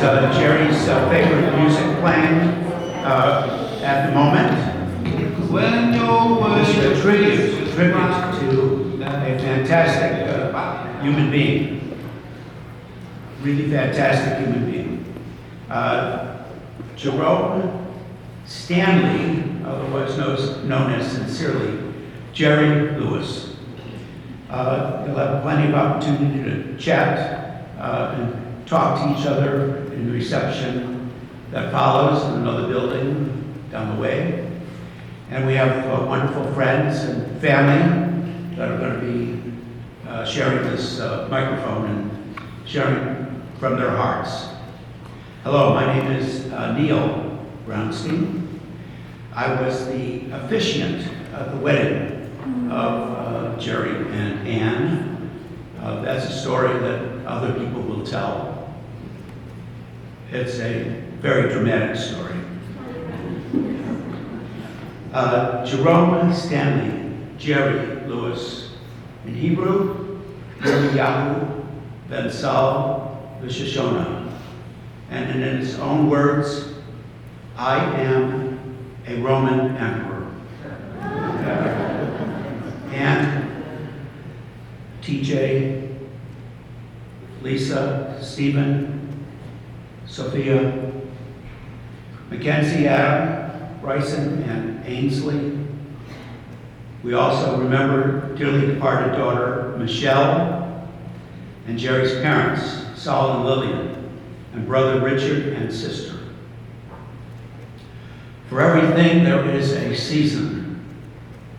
Jerry's favorite music playing at the moment. When your This is a tribute words to a fantastic human being. Really fantastic human being. Jerome Stanley, otherwise known as sincerely, Jerry Lewis. You'll have plenty of opportunity to chat and talk to each other in the reception that follows in another building down the way. And we have wonderful friends and family that are going to be sharing this microphone and sharing from their hearts. Hello, my name is Neil Brownstein. I was the officiant at the wedding of Jerry and Ann. That's a story that other people will tell. It's a very dramatic story. Jerome Stanley, Jerry Lewis. In Hebrew, Yirmiyahu ben Saul v'Shoshona. And in his own words, I am a Roman emperor. And TJ, Lisa, Stephen, Sophia, Mackenzie, Adam, Bryson, and Ainsley. We also remember dearly departed daughter Michelle and Jerry's parents, Saul and Lillian, and brother Richard and sister. For everything there is a season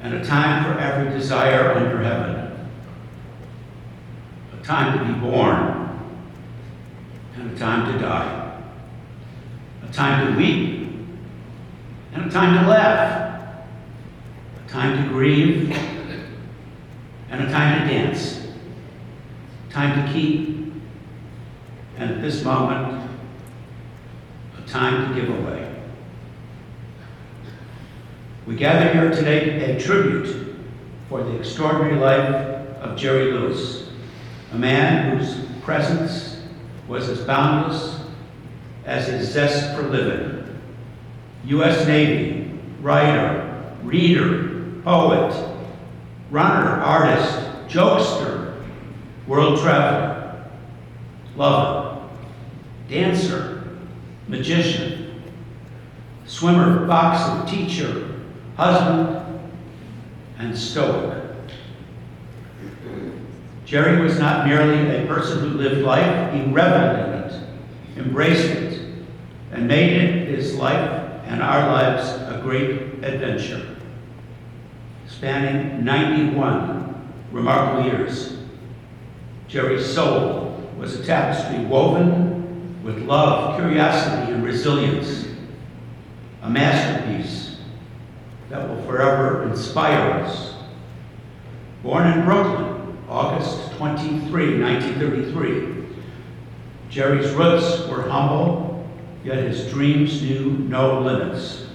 and a time for every desire under heaven. A time to be born and a time to die. A time to weep and a time to laugh. A time to grieve and a time to dance. A time to keep and at this moment, a time to give away. We gather here today to pay tribute for the extraordinary life of Jerry Lewis, a man whose presence was as boundless as his zest for living. U.S. Navy, writer, reader, poet, runner, artist, jokester, world traveler, lover, dancer, magician, swimmer, boxer, teacher, husband, and stoic. Jerry was not merely a person who lived life, he reveled in it, embraced it, and made it his life and our lives a great adventure. Spanning 91 remarkable years, Jerry's soul was a tapestry woven with love, curiosity, and resilience, a masterpiece that will forever inspire us. Born in Brooklyn, August 23, 1933, Jerry's roots were humble, yet his dreams knew no limits.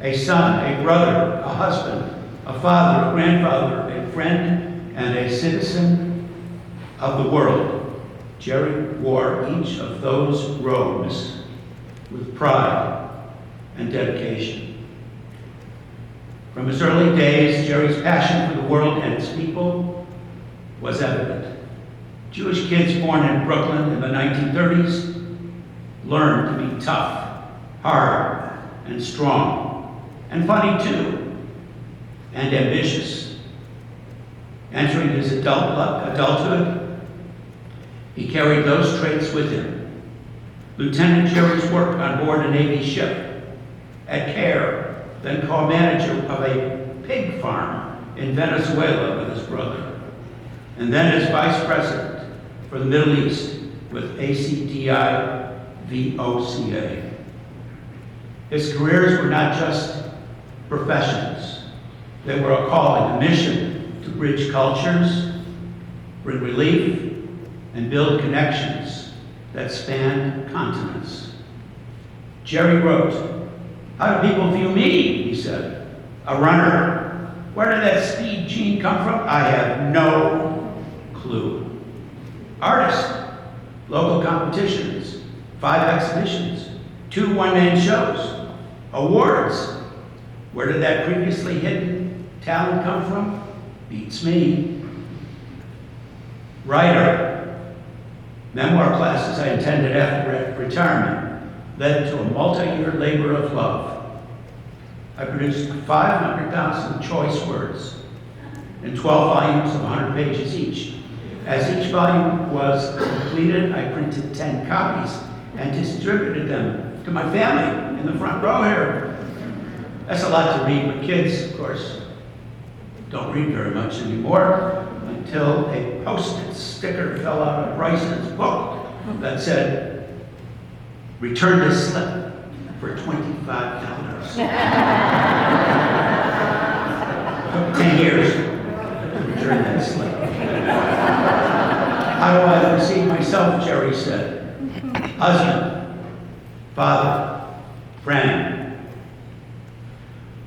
A son, a brother, a husband, a father, a grandfather, a friend, and a citizen of the world, Jerry wore each of those robes with pride and dedication. From his early days, Jerry's passion for the world and its people was evident. Jewish kids born in Brooklyn in the 1930s learned to be tough, hard, and strong, and funny too, and ambitious. Entering his adulthood, he carried those traits with him. Lieutenant Jerry's work on board a Navy ship, at CARE, then co-manager of a pig farm in Venezuela with his brother, and then as vice president for the Middle East with ACDI VOCA. His careers were not just professions. They were a calling, a mission to bridge cultures, bring relief, and build connections that span continents. Jerry wrote, "How do people view me?" he said. "A runner. Where did that speed gene come from? I have no clue. Artist. Local competitions. 5 exhibitions, 2 one-man shows, awards. Where did that previously hidden talent come from? Beats me. Writer. Memoir classes I attended after retirement led to a multi-year labor of love. I produced 500,000 choice words in 12 volumes of 100 pages each. As each volume was completed, I printed 10 copies and distributed them to my family in the front row here. That's a lot to read, but kids, of course, don't read very much anymore until a Post-it sticker fell out of Bryson's book that said, "Return this slip for $25. Took 10 years to return that slip. How do I perceive myself, Jerry said. Husband, father, friend.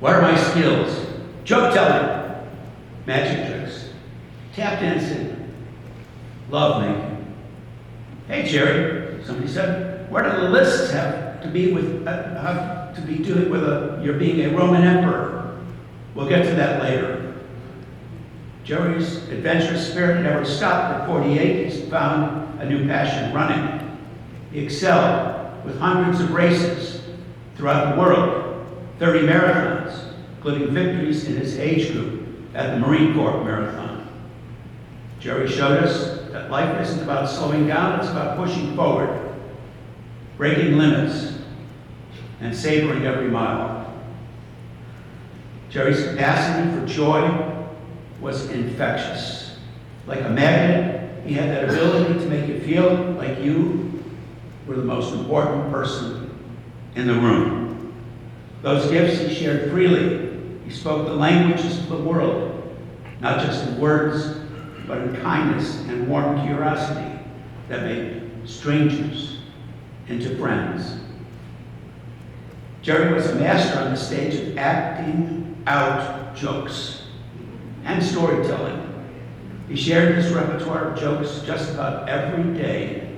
What are my skills? Joke telling, magic tricks, tap dancing, love making. Hey Jerry, somebody said, what do the lists have to be with doing with your being a Roman emperor? We'll get to that later. Jerry's adventurous spirit never stopped at 48. He's found a new passion, running. He excelled with hundreds of races throughout the world, 30 marathons, including victories in his age group at the Marine Corps Marathon. Jerry showed us that life isn't about slowing down, it's about pushing forward, breaking limits, and savoring every mile. Jerry's capacity for joy was infectious. Like a magnet, he had that ability to make you feel like you were the most important person in the room. Those gifts he shared freely. He spoke the languages of the world, not just in words, but in kindness and warm curiosity that made strangers into friends. Jerry was a master on the stage of acting out jokes and storytelling. He shared his repertoire of jokes just about every day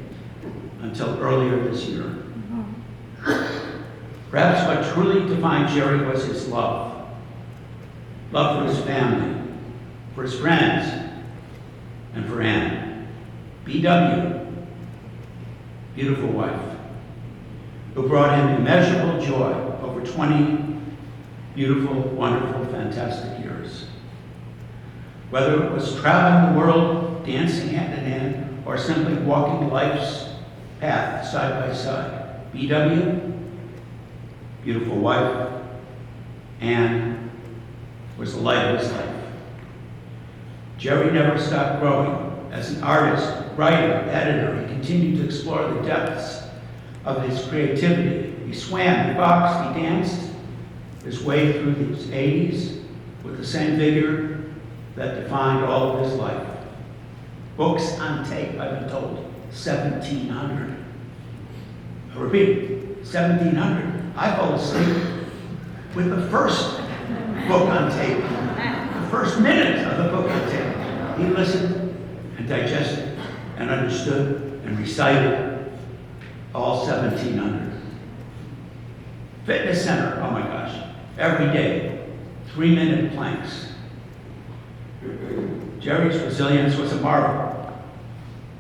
until earlier this year. Perhaps what truly defined Jerry was his love. Love for his family, for his friends, and for Anne. BW, beautiful wife, who brought him immeasurable joy over 20 beautiful, wonderful, fantastic years. Whether it was traveling the world, dancing hand in hand, or simply walking life's path side by side. BW, beautiful wife, Anne was the light of his life. Jerry never stopped growing. As an artist, writer, editor, he continued to explore the depths of his creativity. He swam, he boxed, he danced his way through his 80s with the same vigor that defined all of his life. Books on tape, I've been told, 1,700. I repeat, 1,700. I fell asleep with the first book on tape, the first minute of the book on tape. He listened and digested and understood and recited all 1,700. Fitness center, oh my gosh, every day, 3-minute planks. Jerry's resilience was a marvel.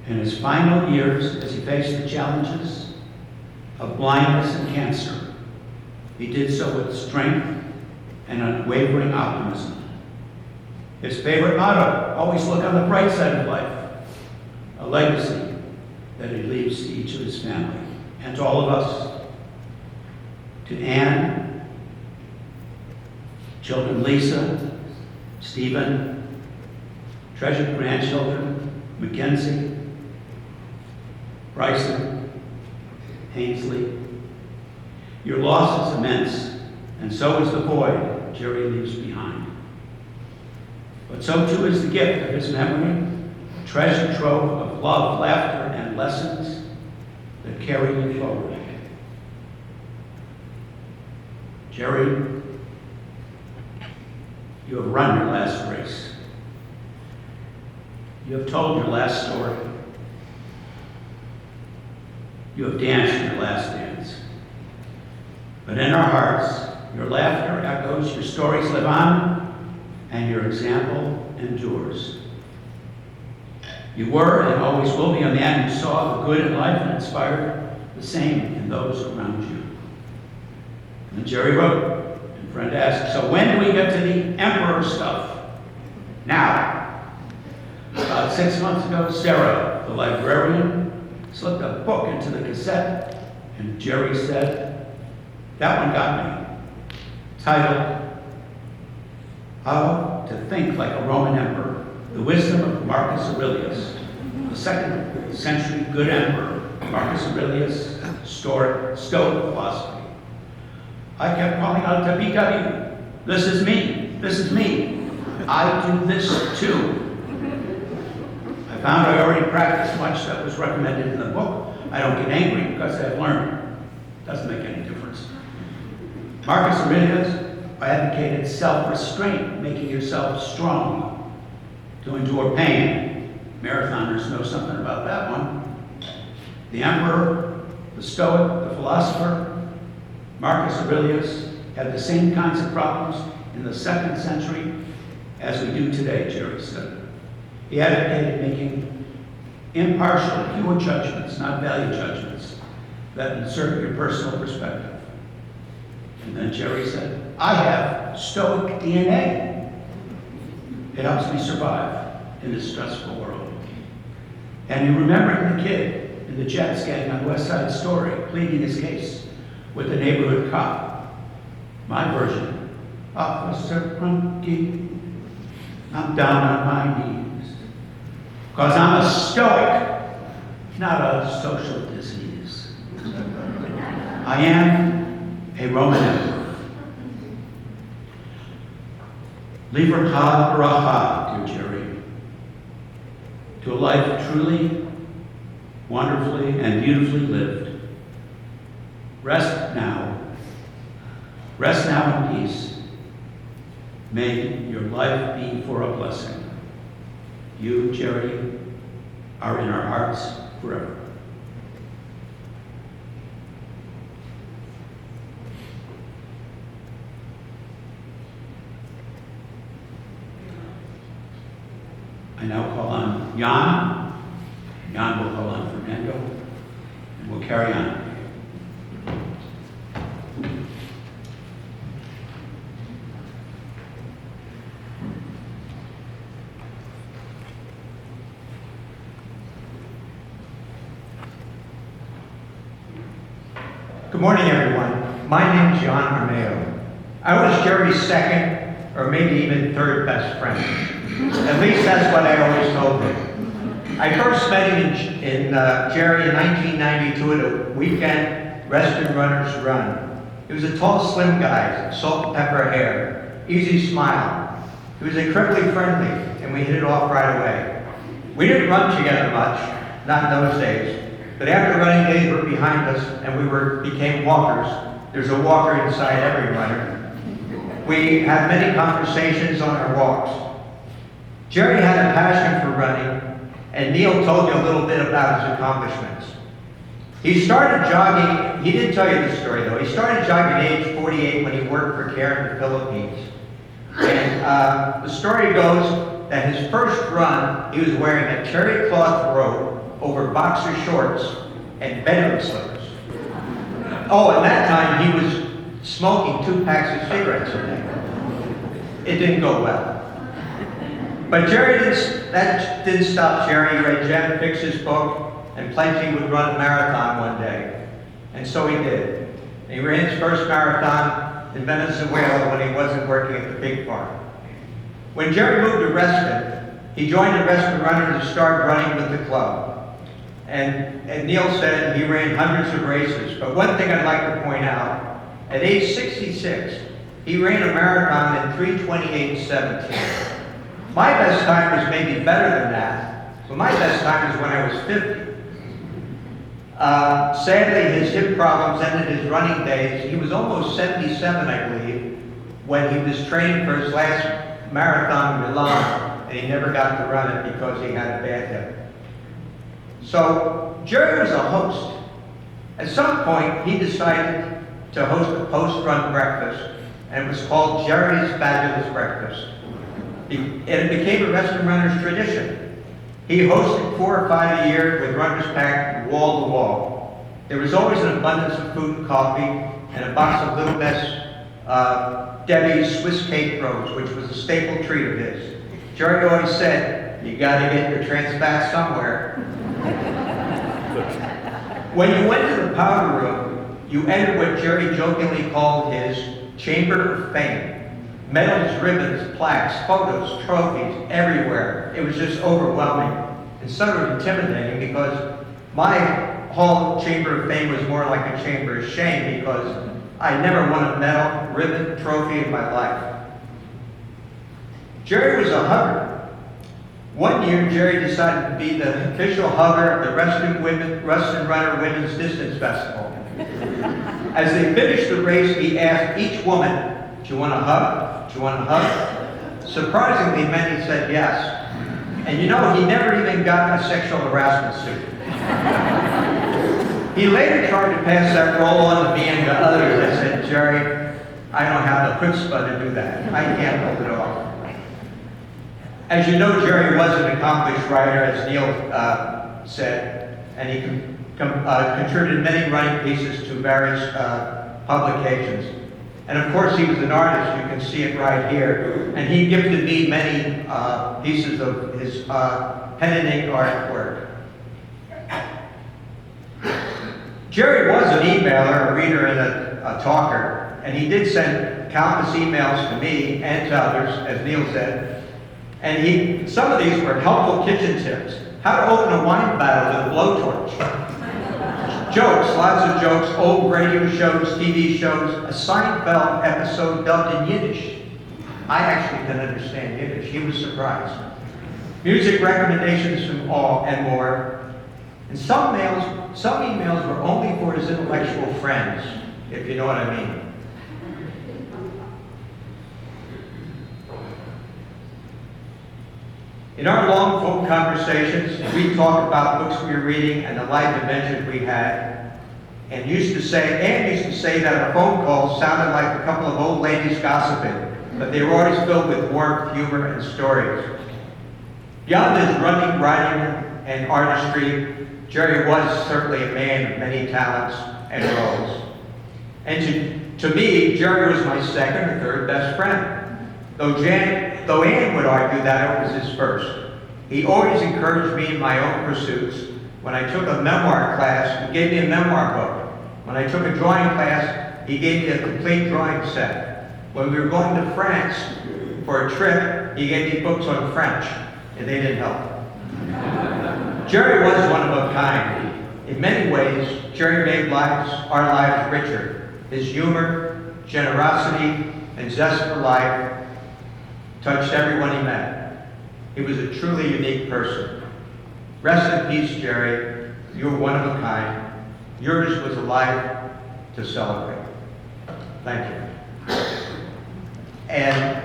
In his final years, as he faced the challenges of blindness and cancer, he did so with strength and unwavering optimism. His favorite motto, always look on the bright side of life, a legacy that he leaves to each of his family and to all of us. To Anne, children Lisa, Stephen, treasured grandchildren, Mackenzie, Bryson, Ainsley. Your loss is immense, and so is the void Jerry leaves behind. But so too is the gift of his memory, a treasure trove of love, laughter, and lessons that carry you forward. Jerry, you have run your last race. You have told your last story. You have danced your last dance. But in our hearts, your laughter echoes, your stories live on, and your example endures. You were and always will be a man who saw the good in life and inspired the same in those around you. And Jerry wrote, and friend asked, so when do we get to the emperor stuff? Now. About 6 months ago, Sarah, the librarian, slipped a book into the cassette, and Jerry said, that one got me. Titled, How to Think Like a Roman Emperor, The Wisdom of Marcus Aurelius, the 2nd century good emperor, Marcus Aurelius, Stoic philosophy. I kept calling out to BW, this is me, this is me. I do this too. I found I already practiced much that was recommended in the book. I don't get angry because I've learned. Doesn't make any difference. Marcus Aurelius advocated self-restraint, making yourself strong to endure pain. Marathoners know something about that one. The emperor, the Stoic, the philosopher, Marcus Aurelius had the same kinds of problems in the 2nd century as we do today, Jerry said. He advocated making impartial, pure judgments, not value judgments, that insert your personal perspective. And then Jerry said, I have Stoic DNA. It helps me survive in this stressful world. And you remember the kid in the Jets gang on West Side Story pleading his case with the neighborhood cop. My version, Officer Krunke, I'm down on my knees, because I'm a Stoic, not a social disease. I am a Roman emperor. Liber ha bracha, dear Jerry, to a life truly, wonderfully, and beautifully lived. Rest now. Rest now in peace. May your life be for a blessing. You, Jerry, are in our hearts forever. I now call on Jan. Jan will call on Fernando, and we'll carry on. Good morning, everyone. My name is John Armeo. I was Jerry's 2nd, or maybe even 3rd best friend. At least that's what I always told him. I first met him in Jerry in 1992 at a weekend Rest and Runners Run. He was a tall, slim guy, salt and pepper hair, easy smile. He was incredibly friendly, and we hit it off right away. We didn't run together much, not in those days. But after running days were behind us and we became walkers, there's a walker inside every runner. We had many conversations on our walks. Jerry had a passion for running, and Neil told you a little bit about his accomplishments. He started jogging, he didn't tell you the story though, he started jogging at age 48 when he worked for CARE in the Philippines. And the story goes that his first run, he was wearing a terry cloth robe over boxer shorts and bedroom slippers. Oh, at that time he was smoking 2 packs of cigarettes a day. It didn't go well. But that didn't stop Jerry. He read Jen Fix's book and pledged he would run a marathon one day. And so he did. And he ran his first marathon in Venezuela when he wasn't working at the pig farm. When Jerry moved to Reston, he joined the Reston Runners and started running with the club. And Neil said he ran hundreds of races. But one thing I'd like to point out, at age 66, he ran a marathon in 3:28:17. My best time was maybe better than that, but my best time was when I was 50. Sadly, his hip problems ended his running days. He was almost 77, I believe, when he was training for his last marathon in Milan, and he never got to run it because he had a bad hip. So Jerry was a host. some point, he decided to host a post-run breakfast, and it was called Jerry's Fabulous Breakfast. And it became a Reston Runners tradition. He hosted 4 or 5 a year with runners packed wall to wall. There was always an abundance of food and coffee, and a box of Little Miss Debbie's Swiss cake rolls, which was a staple treat of his. Jerry always said, "You gotta get your trans fat somewhere." When you went to the powder room, you entered what Jerry jokingly called his chamber of fame. Medals, ribbons, plaques, photos, trophies, everywhere. It was just overwhelming and sort of intimidating because my whole chamber of fame was more like a chamber of shame because I never won a medal, ribbon, trophy in my life. Jerry was a hugger. One year, Jerry decided to be the official hugger of the Reston Runner Women's Distance Festival. As they finished the race, he asked each woman, "Do you want a hug? Do you want a hug?" Surprisingly, many said yes. And you know, he never even got a sexual harassment suit. He later tried to pass that role on to me and to others. I said, "Jerry, I don't have the chutzpah to do that. I can't pull it off." As you know, Jerry was an accomplished writer, as Neil said, and he contributed many running pieces to various publications. And of course, he was an artist. You can see it right here. And he gifted me many pieces of his pen and ink artwork. Jerry was an emailer, a reader, and a talker. And he did send countless emails to me and to others, as Neil said. And some of these were helpful kitchen tips. How to open a wine bottle with a blowtorch. Jokes, lots of jokes, old radio shows, TV shows, a Seinfeld episode dubbed in Yiddish. I actually can understand Yiddish. He was surprised. Music recommendations from all and more. And some emails were only for his intellectual friends, if you know what I mean. In our long phone conversations, we talked about books we were reading and the life adventures we had. And Anne used to say that our phone calls sounded like a couple of old ladies gossiping, but they were always filled with warmth, humor, and stories. Beyond his running, writing, and artistry, Jerry was certainly a man of many talents and roles. And to me, Jerry was my second or third best friend. Though Anne would argue that it was his first. He always encouraged me in my own pursuits. When I took a memoir class, he gave me a memoir book. When I took a drawing class, he gave me a complete drawing set. When we were going to France for a trip, he gave me books on French, and they didn't help. Jerry was one of a kind. In many ways, Jerry made our lives richer. His humor, generosity, and zest for life touched everyone he met. He was a truly unique person. Rest in peace, Jerry. You were one of a kind. Yours was a life to celebrate. Thank you. And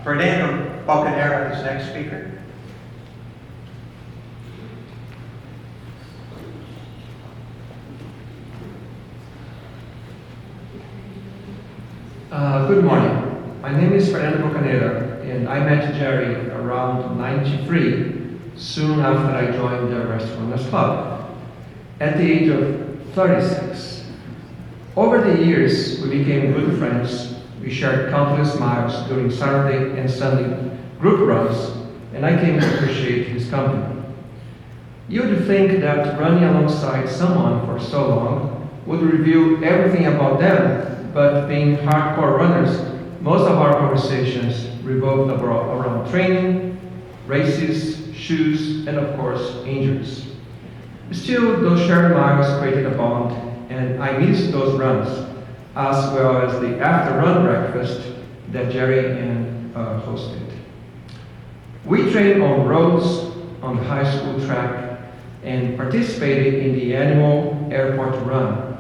Fernando Bocanera is next speaker. Good morning. My name is Fernando Bocanera, and I met Jerry around '93, soon after I joined the Reston Runners Club, at the age of 36. Over the years, we became good friends. We shared countless miles during Saturday and Sunday group runs, and I came to appreciate his company. You'd think that running alongside someone for so long would reveal everything about them, but being hardcore runners, most of our conversations revolved around training, races, shoes, and of course, injuries. Still, those shared miles created a bond, and I missed those runs, as well as the after-run breakfast that Jerry and hosted. We trained on roads, on the high school track, and participated in the annual airport run,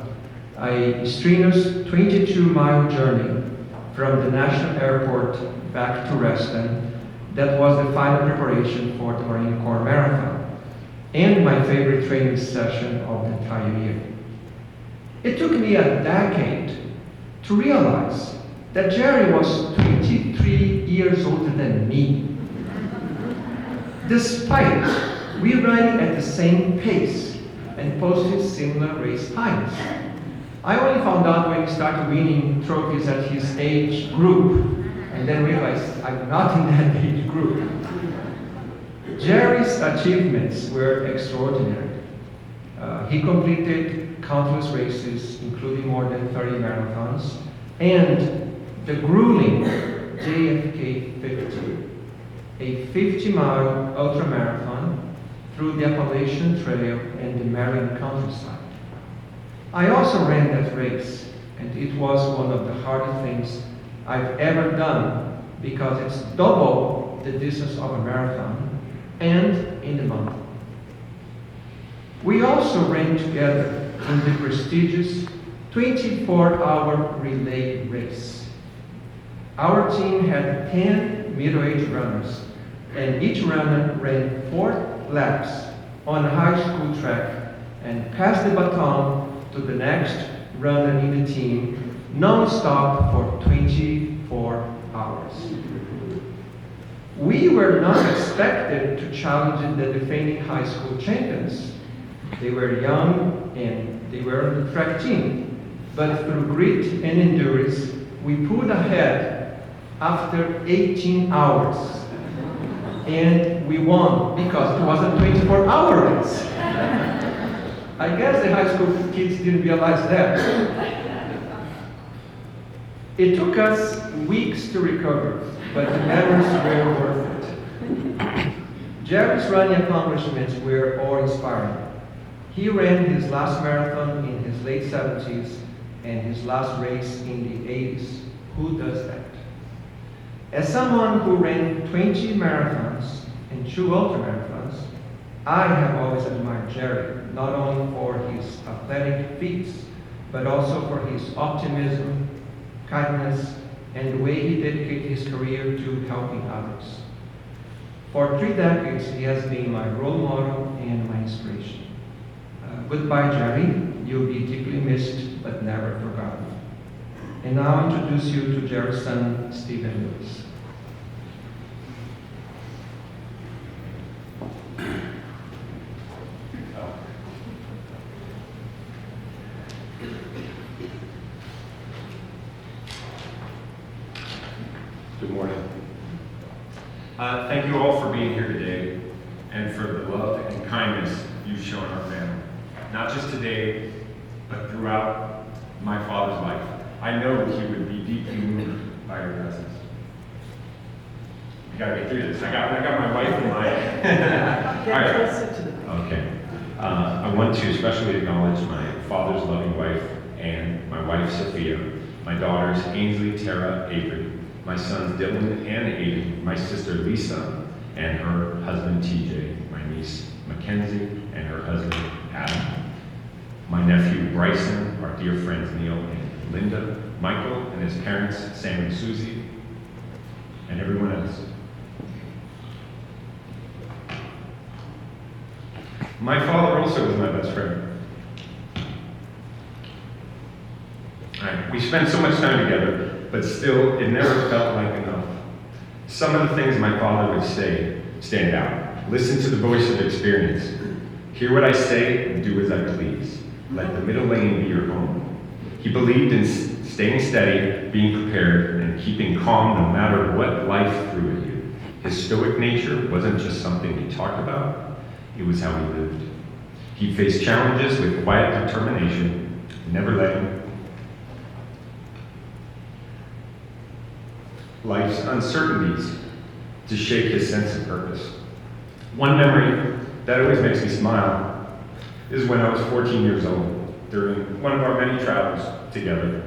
a strenuous 22-mile journey from the National Airport back to Reston. That was the final preparation for the Marine Corps Marathon, and my favorite training session of the entire year. It took me a decade to realize that Jerry was 23 years older than me. Despite we running at the same pace and posted similar race times. I only found out when he started winning trophies at his age group, and then realized I'm not in that age group. Jerry's achievements were extraordinary. He completed countless races, including more than 30 marathons, and the grueling JFK 50, a 50-mile ultramarathon through the Appalachian Trail and the Maryland countryside. I also ran that race, and it was one of the hardest things I've ever done because it's double the distance of a marathon and in the mountain. We also ran together in the prestigious 24-hour relay race. Our team had 10 middle-aged runners, and each runner ran 4 laps on a high school track and passed the baton to the next runner in the team, non-stop for 24 hours. We were not expected to challenge the defending high school champions. They were young and they were on the track team, but through grit and endurance, we pulled ahead after 18 hours. And we won because it was a 24-hour race. I guess the high school kids didn't realize that. It took us weeks to recover, but the memories were worth it. Jerry's running accomplishments were awe-inspiring. He ran his last marathon in his late 70s and his last race in the 80s. Who does that? As someone who ran 20 marathons and 2 ultramarathons, I have always admired Jerry, not only for his athletic feats, but also for his optimism, kindness, and the way he dedicated his career to helping others. For 3 decades, he has been my role model and my inspiration. Goodbye, Jerry. You'll be deeply missed, but never forgotten. And now I'll introduce you to Jerry's son, Stephen Lewis. Good morning. Thank you all for being here today and for the love and kindness you've shown our family. Not just today, but throughout my father's life. I know that he would be deeply moved by your presence. We gotta get through this. I got my wife in mind. Get All right. closer to the Okay. I want to especially acknowledge my father's loving wife and my wife Sophia, my daughters Ainsley, Tara, Avery, my sons Dylan and Aiden, my sister Lisa, and her husband TJ, my niece Mackenzie, and her husband Adam, my nephew Bryson, our dear friends Neil and Linda, Michael and his parents Sam and Susie, and everyone else. My father also was my best friend. We spent so much time together, but still, it never felt like enough. Some of the things my father would say stand out. Listen to the voice of experience. Hear what I say and do as I please. Let the middle lane be your home. He believed in staying steady, being prepared, and keeping calm no matter what life threw at you. His stoic nature wasn't just something he talked about, it was how he lived. He faced challenges with quiet determination, never letting life's uncertainties to shake his sense of purpose. One memory that always makes me smile is when I was 14 years old, during one of our many travels together.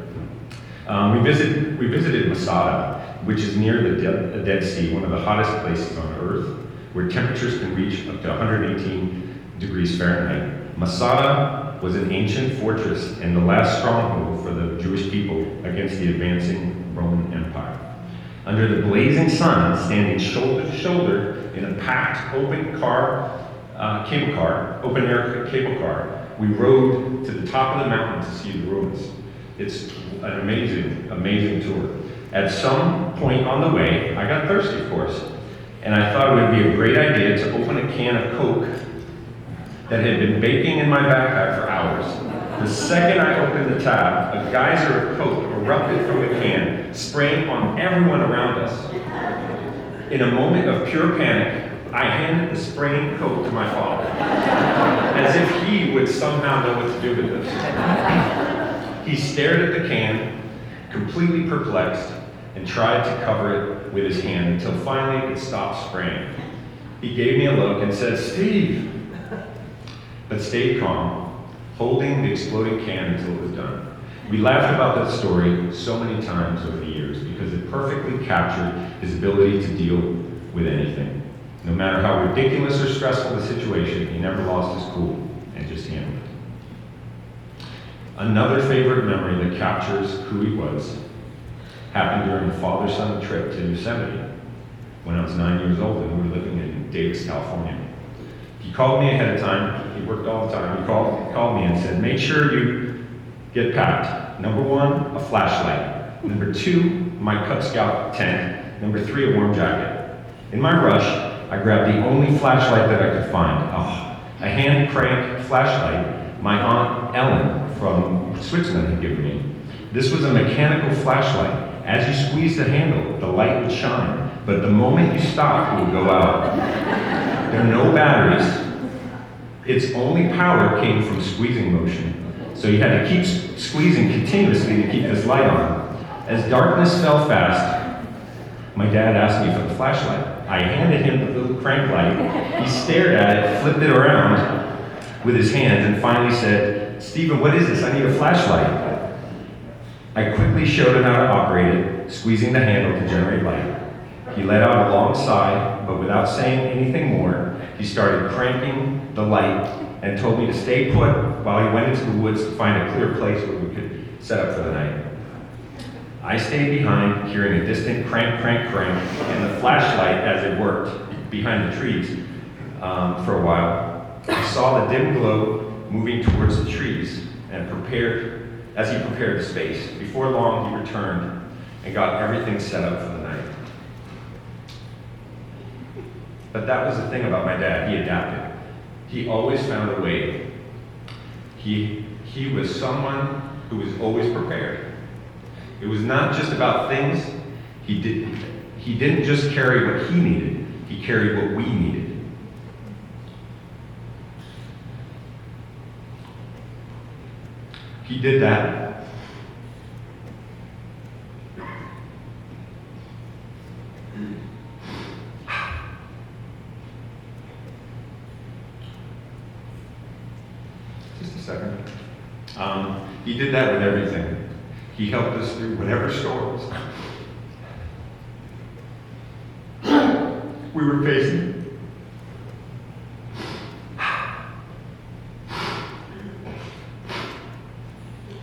We visited Masada, which is near the Dead Sea, one of the hottest places on Earth, where temperatures can reach up to 118 degrees Fahrenheit. Masada was an ancient fortress and the last stronghold for the Jewish people against the advancing Roman Empire. Under the blazing sun, standing shoulder to shoulder in a packed open air cable car, We rode to the top of the mountain to see the ruins. It's an amazing, amazing tour. At some point on the way, I got thirsty, of course, and I thought it would be a great idea to open a can of Coke that had been baking in my backpack for hours. The second I opened the tap, a geyser of Coke erupted from the can, spraying on everyone around us. In a moment of pure panic, I handed the spraying Coke to my father, as if he would somehow know what to do with this. He stared at the can, completely perplexed, and tried to cover it with his hand until finally it stopped spraying. He gave me a look and said, "Steve," but stayed calm, holding the exploding can until it was done. We laughed about that story so many times over the years because it perfectly captured his ability to deal with anything. No matter how ridiculous or stressful the situation, he never lost his cool and just handled it. Another favorite memory that captures who he was happened during a father-son trip to Yosemite when I was 9 years old and we were living in Davis, California. He called me ahead of time. He worked all the time. He called me and said, "Make sure you get packed. Number 1, a flashlight. Number 2, my Cub Scout tent. Number 3, a warm jacket." In my rush, I grabbed the only flashlight that I could find, a hand crank flashlight my Aunt Ellen from Switzerland had given me. This was a mechanical flashlight. As you squeezed the handle, the light would shine, but the moment you stopped, it would go out. There are no batteries. Its only power came from squeezing motion, so you had to keep squeezing continuously to keep this light on. As darkness fell fast, my dad asked me for the flashlight. I handed him the little crank light. He stared at it, flipped it around with his hands, and finally said, "Stephen, what is this? I need a flashlight." I quickly showed him how to operate it, squeezing the handle to generate light. He let out a long sigh, but without saying anything more, he started cranking the light and told me to stay put while he went into the woods to find a clear place where we could set up for the night. I stayed behind, hearing a distant crank, crank, crank, and the flashlight as it worked behind the trees for a while. I saw the dim glow moving towards the trees and as he prepared the space. Before long, he returned and got everything set up for the night. But that was the thing about my dad. He adapted. He always found a way. He was someone who was always prepared. It was not just about things. He didn't just carry what he needed. He carried what we needed. He did that. Just a second. He did that with everything. He helped us through whatever storms we were facing.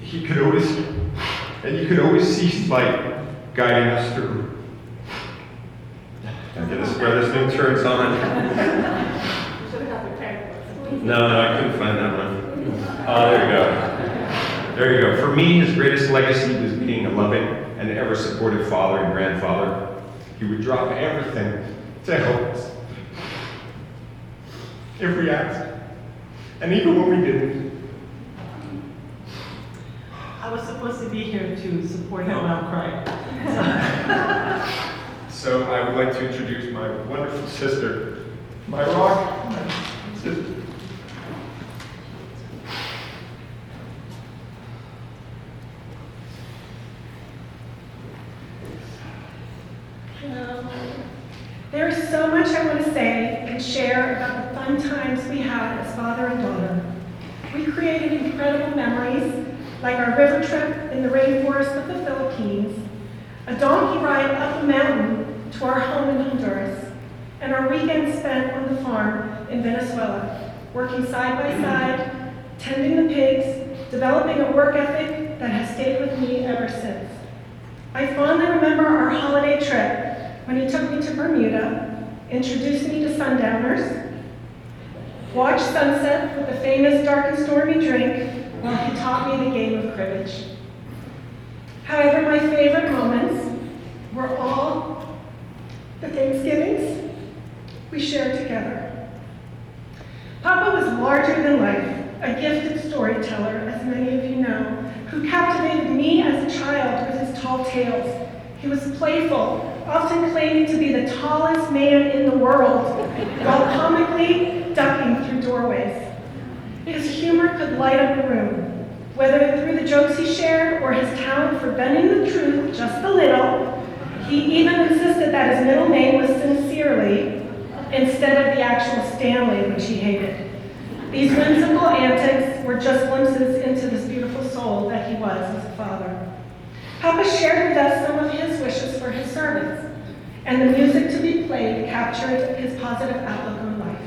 You could always see his light guiding us through. I'm gonna spread this new turns on. No, I couldn't find that one. Oh, there you go. There you go. For me, his greatest legacy was being a loving and ever-supportive father and grandfather. He would drop everything to help us if we asked, and even when we didn't. I was supposed to be here to support him without crying. So I would like to introduce my wonderful sister, my rock, my sister. Hello. There's so much I want to say and share about the fun times we had as father and daughter. We created incredible memories, like our river trip in the rainforest of the Philippines, a donkey ride up a mountain to our home in Honduras, and our weekend spent on the farm in Venezuela, working side by side, tending the pigs, developing a work ethic that has stayed with me ever since. I fondly remember our holiday trip when he took me to Bermuda, introduced me to sundowners, watch sunset with the famous dark and stormy drink while he taught me the game of cribbage. However, my favorite moments were all the Thanksgivings we shared together. Papa was larger than life, a gifted storyteller, as many of you know, who captivated me as a child with his tall tales. He was playful, often claiming to be the tallest man in the world, while comically ducking through doorways. His humor could light up a room, whether through the jokes he shared or his talent for bending the truth just a little. He even insisted that his middle name was Sincerely instead of the actual Stanley, which he hated. These whimsical antics were just glimpses into this beautiful soul that he was as a father. Papa shared with us some of his wishes for his servants, and the music to be played captured his positive outlook on life.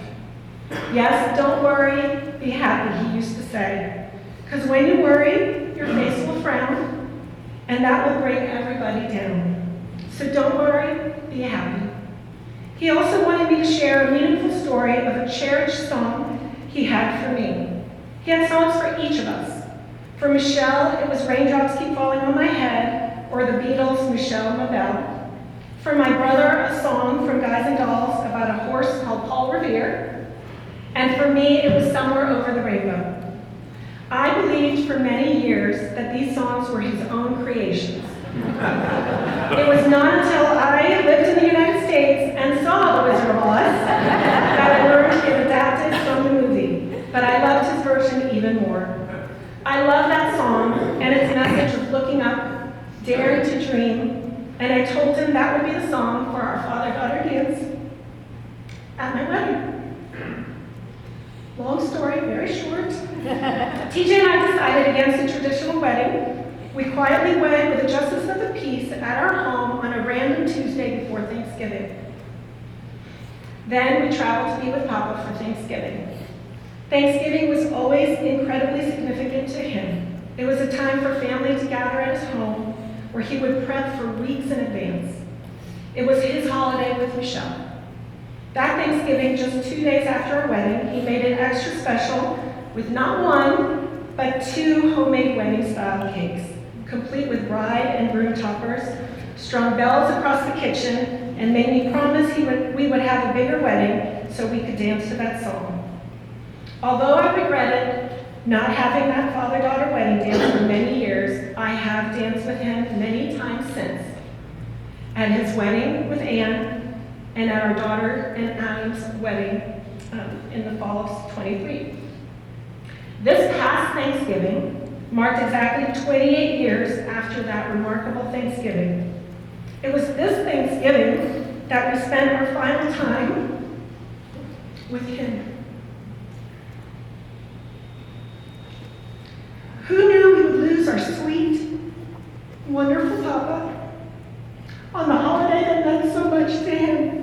Yes, don't worry, be happy, he used to say, because when you worry, your face will frown, and that will bring everybody down. So don't worry, be happy. He also wanted me to share a meaningful story of a cherished song he had for me. He had songs for each of us. For Michelle, it was Raindrops Keep Falling on My Head, or the Beatles' Michelle Ma Belle. For my brother, a song from Guys and Dolls about a horse called Paul Revere. And for me, it was Somewhere Over the Rainbow. I believed for many years that these songs were his own creations. It was not until I lived in the United States and saw The Wizard of Oz that I learned it adapted from the movie, but I loved his version even more. I love that song and its message of looking up, daring to dream, and I told him that would be the song for our father-daughter dance at my wedding. Long story, very short. TJ and I decided against a traditional wedding. We quietly wed with a justice of the peace at our home on a random Tuesday before Thanksgiving. Then we traveled to be with Papa for Thanksgiving. Thanksgiving was always incredibly significant to him. It was a time for family to gather at his home where he would prep for weeks in advance. It was his holiday with Michelle. That Thanksgiving, just 2 days after our wedding, he made it extra special with not one, but 2 homemade wedding-style cakes, complete with bride and groom toppers, strung bells across the kitchen, and made me promise we would have a bigger wedding so we could dance to that song. Although I regretted not having that father-daughter wedding dance for many years, I have danced with him many times since. At his wedding with Anne, and at our daughter and Adam's wedding in the fall of '23. This past Thanksgiving marked exactly 28 years after that remarkable Thanksgiving. It was this Thanksgiving that we spent our final time with him. Who knew we would lose our sweet, wonderful Papa on the holiday that meant so much to him?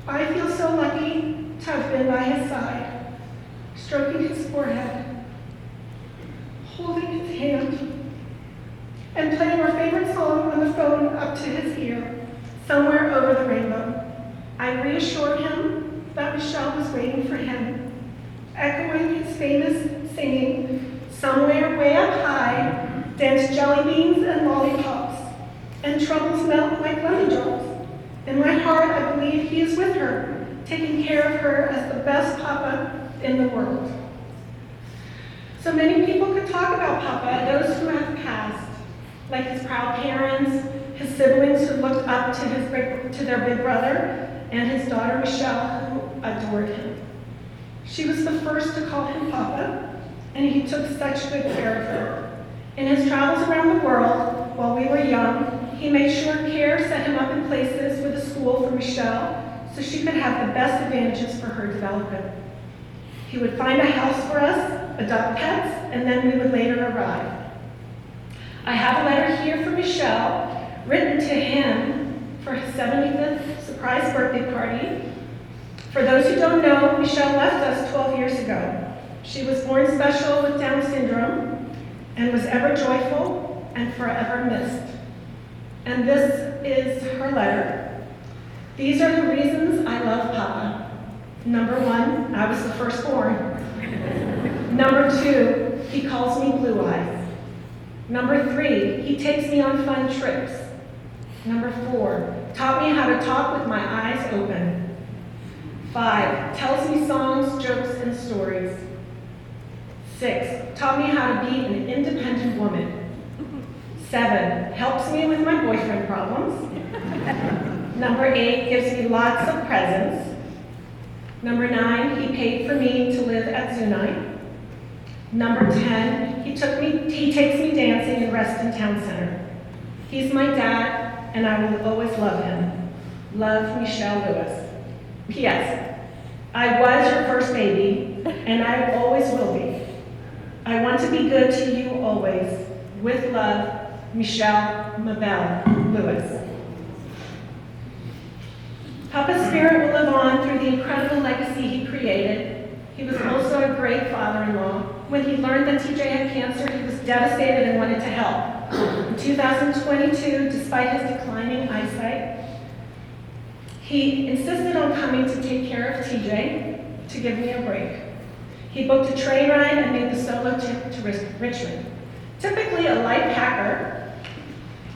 I feel so lucky to have been by his side, stroking his forehead, holding his hand, and playing our favorite song on the phone up to his ear, Somewhere Over the Rainbow. I reassured him that Michelle was waiting for him, echoing his famous singing, "Somewhere way up high, dance jelly beans and lollipops, and troubles melt like lemon drops. In my heart, I believe he is with her, taking care of her as the best Papa in the world." So many people could talk about Papa, those who have passed, like his proud parents, his siblings who looked up to their big brother, and his daughter Michelle, who adored him. She was the first to call him Papa, and he took such good care of her. In his travels around the world, while we were young, he made sure care set him up in places with a school for Michelle so she could have the best advantages for her development. He would find a house for us, adopt pets, and then we would later arrive. I have a letter here from Michelle, written to him for his 75th surprise birthday party. For those who don't know, Michelle left us 12 years ago. She was born special with Down syndrome and was ever joyful and forever missed. And this is her letter. These are the reasons I love Papa. Number one, I was the firstborn. Number two, he calls me Blue Eyes. Number three, he takes me on fun trips. Number four, taught me how to talk with my eyes open. 5, tells me songs, jokes, and stories. 6, taught me how to be an independent woman. 7, helps me with my boyfriend problems. Number 8, gives me lots of presents. Number 9, he paid for me to live at Zunai. Number 10, he takes me dancing in Reston Town Center. He's my dad, and I will always love him. Love, Michelle Lewis. P.S. I was your first baby, and I always will be. I want to be good to you always. With love, Michelle Mabel Lewis. Papa's spirit will live on through the incredible legacy he created. He was also a great father-in-law. When he learned that TJ had cancer, he was devastated and wanted to help. In 2022, despite his declining eyesight, he insisted on coming to take care of TJ, to give me a break. He booked a train ride and made the solo trip to Richmond. Typically a light packer,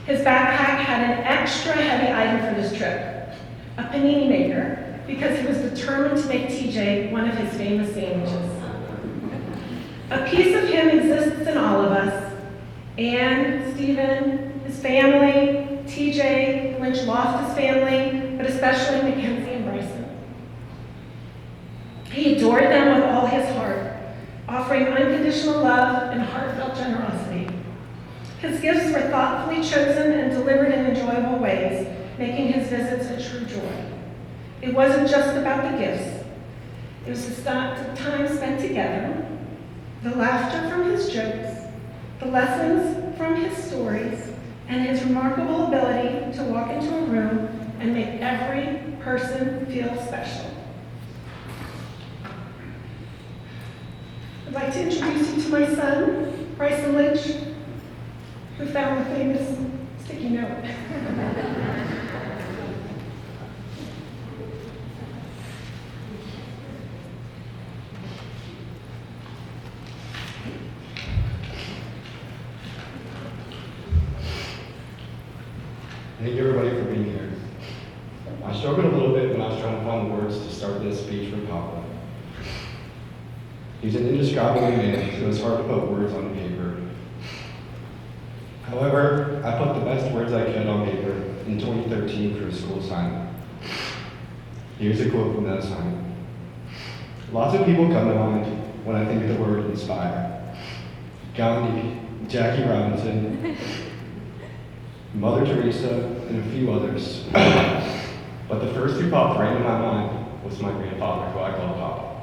his backpack had an extra heavy item for this trip, a panini maker, because he was determined to make TJ one of his famous sandwiches. A piece of him exists in all of us. Anne, Stephen, his family, TJ, Lynch Loftus family, but especially Mackenzie and Bryson. He adored them with all his heart, offering unconditional love and heartfelt generosity. His gifts were thoughtfully chosen and delivered in enjoyable ways, making his visits a true joy. It wasn't just about the gifts. It was the time spent together, the laughter from his jokes, the lessons from his stories, and his remarkable ability to walk into a room and make every person feel special. I'd like to introduce you to my son, Bryson Lynch, who found the famous sticky note. Thank you everybody for being here. I struggled a little bit when I was trying to find the words to start this speech for Papa. He's an indescribable man, so it's hard to put words on paper. However, I put the best words I could on paper in 2013 for a school assignment. Here's a quote from that assignment. Lots of people come to mind when I think of the word inspire. Gandhi, Jackie Robinson, Mother Teresa, and a few others. But the first who popped right in my mind was my grandfather, who I call Papa.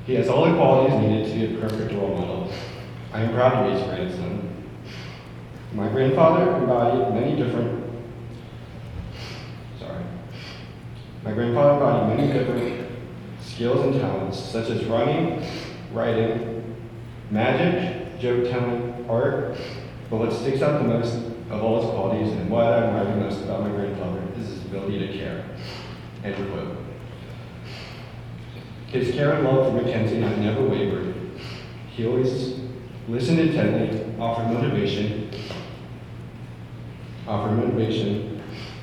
He has all the qualities needed to be a perfect role model. I am proud to be his grandson. My grandfather embodied many different skills and talents, such as running, writing, magic, joke telling, art, but what sticks out the most of all his qualities and what I admire the most about my grandfather is his ability to care. End quote. His care and love for Mackenzie and I never wavered. He always listened intently, offered motivation,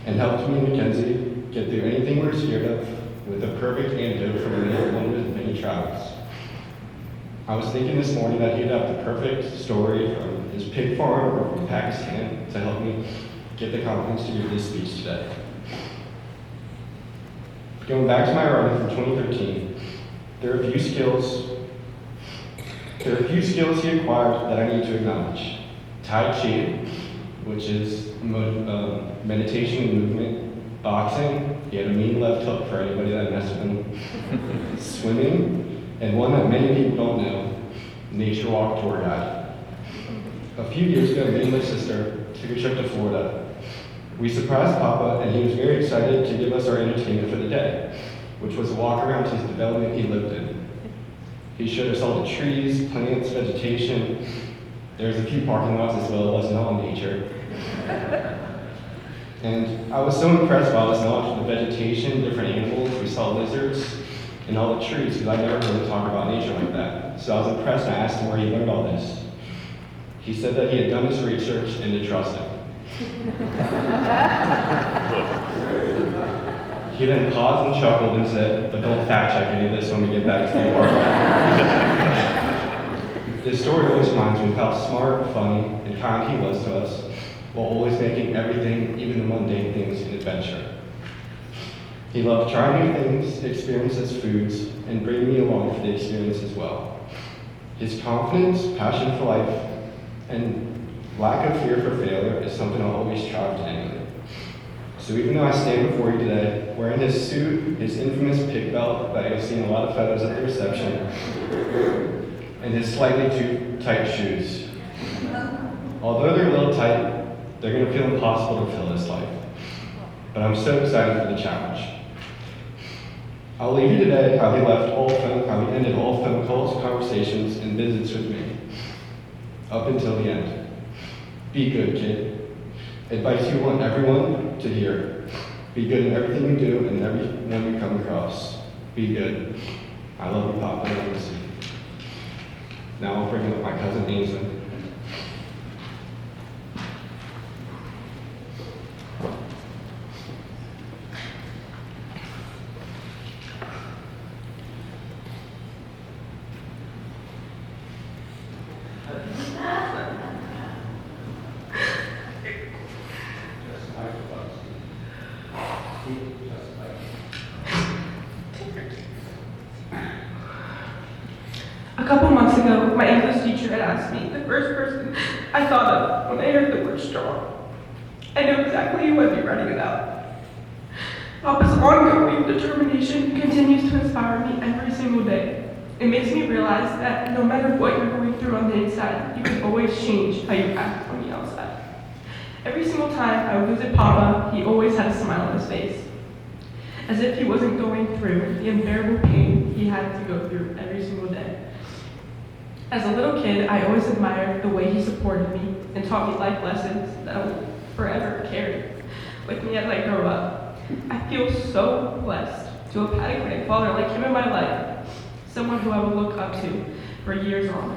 and helped me and Mackenzie get through anything we were scared of with a perfect antidote for one of his many travels. I was thinking this morning that he'd have the perfect story from his pig farm or from Pakistan to help me get the confidence to give this speech today. Going back to my writing from 2013, there are a few skills he acquired that I need to acknowledge. Tai Chi, which is meditation and movement. Boxing, he had a mean left hook for anybody that messed with him. Swimming, and one that many people don't know, nature walk tour guide. A few years ago, me and my sister took a trip to Florida. We surprised Papa, and he was very excited to give us our entertainment for the day, which was a walk around his development he lived in. He showed us all the trees, plants, vegetation. There's a few parking lots as well, it wasn't all nature. And I was so impressed while I was watching the vegetation, different animals, we saw lizards, and all the trees, because I never heard him talk about nature like that. So I was impressed and I asked him where he learned all this. He said that he had done his research and to trust him. He then paused and chuckled and said, but don't fact check any of this when we get back to the apartment. This story always reminds me of how smart, funny, and kind he was to us, while always making everything, even the mundane things, an adventure. He loved trying new things, experiences, foods, and bringing me along for the experience as well. His confidence, passion for life, and lack of fear for failure is something I'll always strive to emulate. So even though I stand before you today, wearing his suit, his infamous pig belt that you'll see in a lot of photos at the reception, and his slightly too tight shoes. Although they're a little tight, they're going to feel impossible to fill this life. But I'm so excited for the challenge. I'll leave you today how he ended all phone calls, conversations, and visits with me. Up until the end. Be good, kid. Advice you want everyone to hear. Be good in everything you do and everyone you come across. Be good. I love you, Papa. And I miss you. Now I'll bring up my cousin Ainsley. A couple months ago, my English teacher had asked me the first person I thought of when I heard the word strong. I know exactly who I'd be writing about. Papa's ongoing determination continues to inspire me every single day. It makes me realize that no matter what you're going through on the inside, you can always change how you act on the outside. Every single time I would visit Papa, he always had a smile on his face, as if he wasn't going through the unbearable pain he had to go through every single day. As a little kid, I always admired the way he supported me and taught me life lessons that I will forever carry with me as I grow up. I feel so blessed to have had a grandfather like him in my life, someone who I will look up to for years on.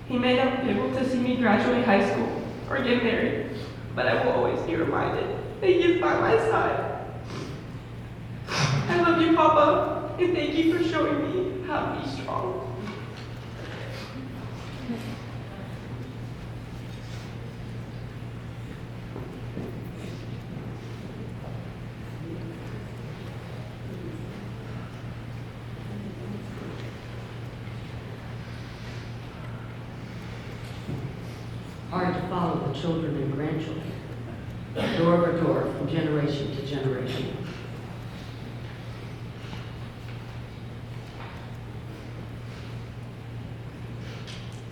He may not be able to see me graduate high school or get married, but I will always be reminded that he is by my side. I love you, Papa, and thank you for showing me how to be strong. Hard to follow the children and grandchildren, door over door, from generation to generation.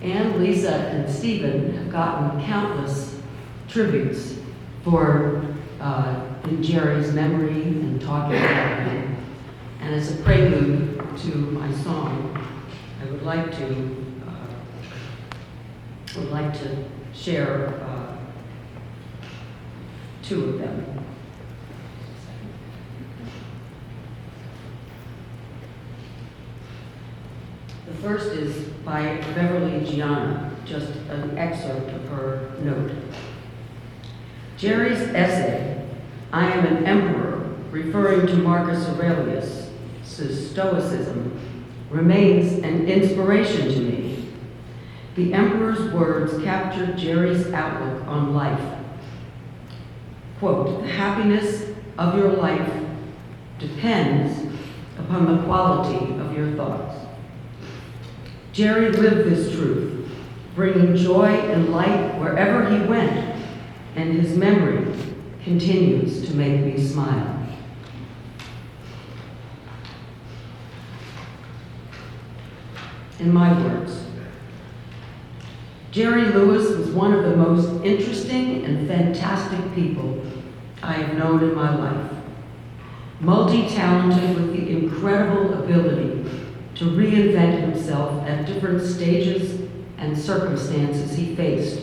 Anne, Lisa, and Stephen have gotten countless tributes for in Jerry's memory and talking about him. And as a prelude to my song, I would like to share two of them. The first is by Beverly Gianna, just an excerpt of her note. Jerry's essay, I Am an Emperor, referring to Marcus Aurelius' Stoicism, remains an inspiration to me. The emperor's words captured Jerry's outlook on life. Quote, the happiness of your life depends upon the quality of your thoughts. Jerry lived this truth, bringing joy and light wherever he went, and his memory continues to make me smile. In my words, Jerry Lewis was one of the most interesting and fantastic people I have known in my life. Multi-talented with the incredible ability to reinvent himself at different stages and circumstances he faced.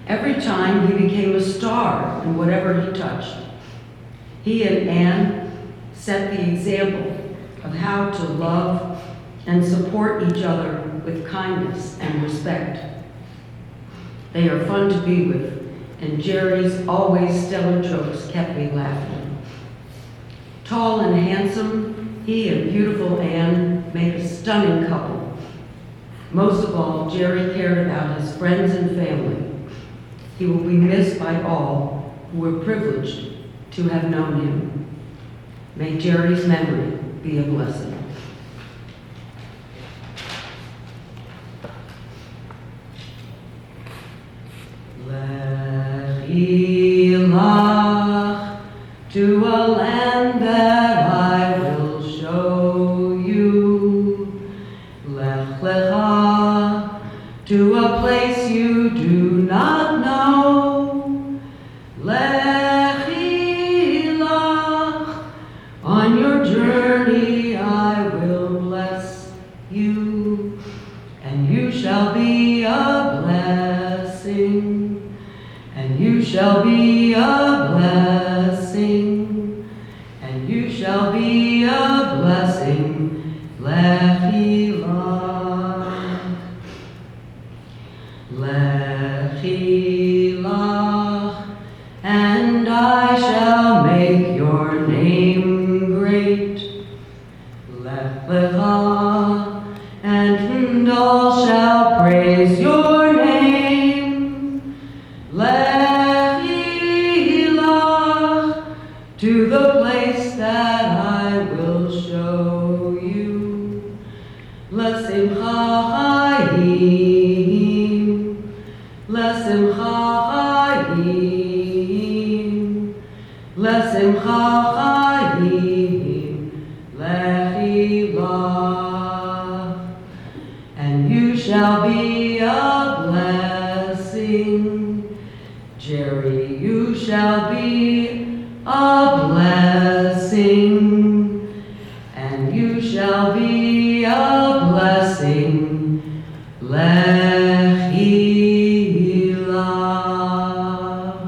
Every time he became a star in whatever he touched. He and Anne set the example of how to love and support each other with kindness and respect. They are fun to be with, and Jerry's always stellar jokes kept me laughing. Tall and handsome, he and beautiful Anne make a stunning couple. Most of all, Jerry cared about his friends and family. He will be missed by all who were privileged to have known him. May Jerry's memory be a blessing. Lech to a land that I will show you. Lech lecha to a place you do not know. Lechi lach, on your journey I will bless you, and you shall be a blessing. And you shall be a blessing, and you shall be a blessing. Lechi lach, lechi lach, and I shall make your name great. Lech lecha, and all shall praise your name. Lechi lach, to the place that I will show you. Lesimcha chayim, lesimcha chayim, lesimcha chayim, lechi lach, and you shall be a blessing. Jerry, you shall be a blessing, and you shall be a blessing. Lechi lach.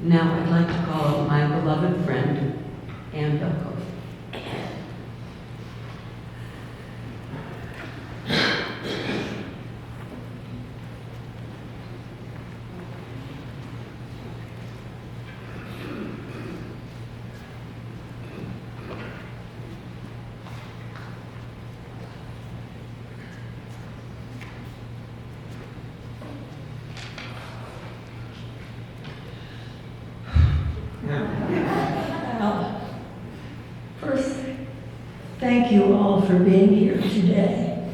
Now I'd like to call my beloved friend, Anne Belko. Well, first, thank you all for being here today.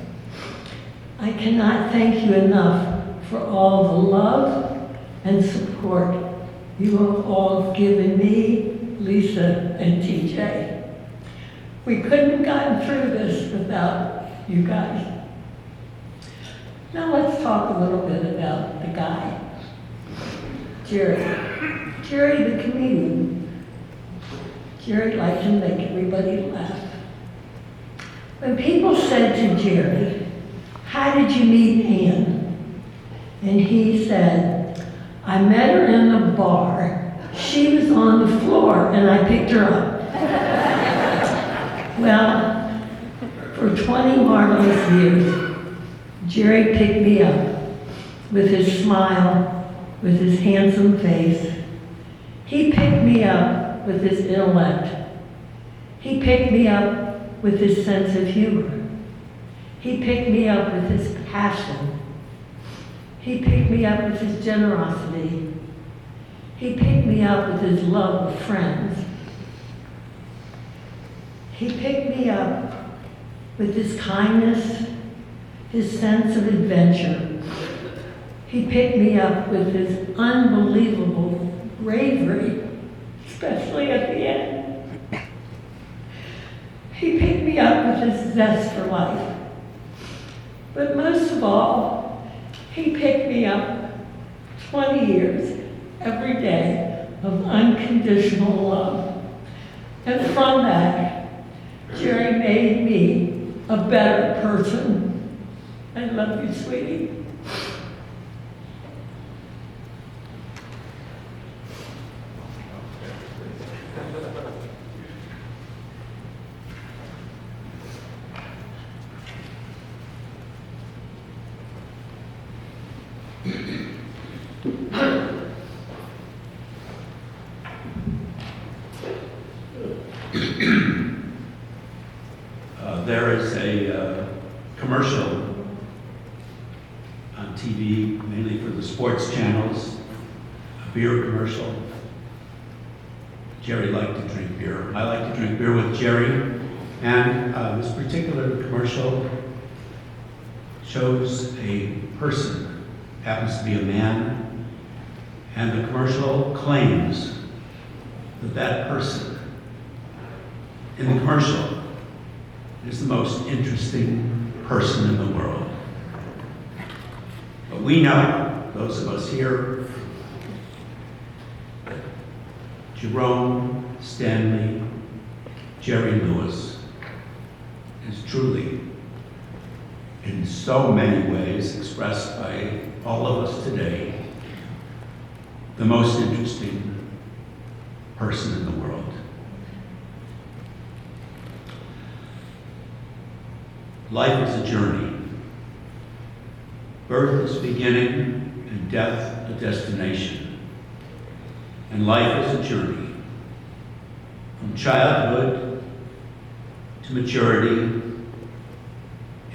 I cannot thank you enough for all the love and support you have all given me, Lisa, and TJ. We couldn't have gotten through this without you guys. Now let's talk a little bit about the guy, Jerry. Jerry the comedian. Jerry liked to make everybody laugh. When people said to Jerry, "How did you meet Anne?" And he said, "I met her in the bar. She was on the floor and I picked her up." Well, for 20 marvelous years, Jerry picked me up with his smile, with his handsome face. He picked me up with his intellect. He picked me up with his sense of humor. He picked me up with his passion. He picked me up with his generosity. He picked me up with his love of friends. He picked me up with his kindness, his sense of adventure. He picked me up with his unbelievable bravery, especially at the end. He picked me up with his zest for life. But most of all, he picked me up 20 years, every day, of unconditional love. And from that, Jerry made me a better person. I love you, sweetie. There is a commercial on TV, mainly for the sports channels, a beer commercial. Jerry liked to drink beer. I like to drink beer with Jerry. And this particular commercial shows a person, happens to be a man, and the commercial claims that that person in the commercial is the most interesting person in the world. But we know, those of us here, Jerome Stanley, Jerry Lewis, is truly, in so many ways expressed by all of us today, the most interesting person in the world. Life is a journey. Birth is a beginning and death a destination. And life is a journey. From childhood to maturity,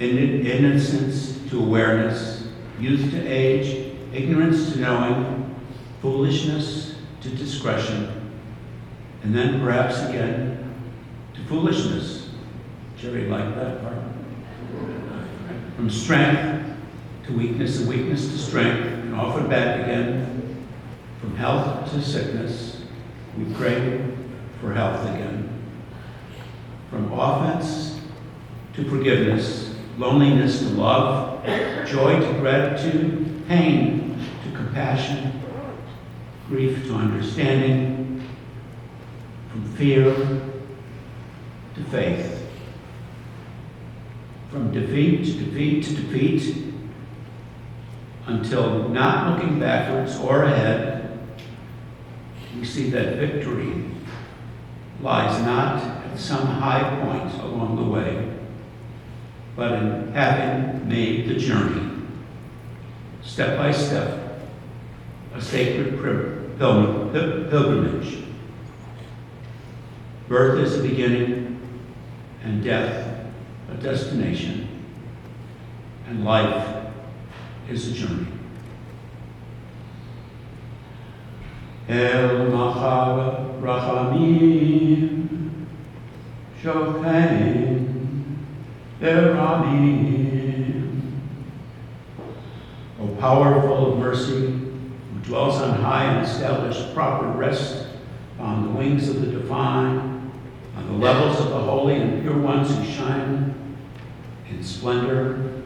innocence to awareness, youth to age, ignorance to knowing, foolishness to discretion, and then perhaps again to foolishness. Jerry liked that part. From strength to weakness, and weakness to strength, and often back again. From health to sickness, we pray for health again. From offense to forgiveness, loneliness to love, joy to gratitude, pain to compassion, grief to understanding, from fear to faith. From defeat to defeat to defeat, until not looking backwards or ahead, we see that victory lies not at some high point along the way, but in having made the journey, step by step, a sacred pilgrimage. Birth is a beginning, and death a destination, and life is a journey. El Machar Rachamim Shochein Beramim. O powerful of mercy, who dwells on high and established proper rest on the wings of the divine, on the levels of the holy and pure ones who shine in splendor,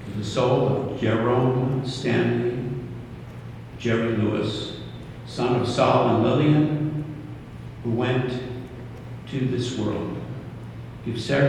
to the soul of Jerome Stanley, Jerry Lewis, son of Saul and Lillian, who went to this world. Give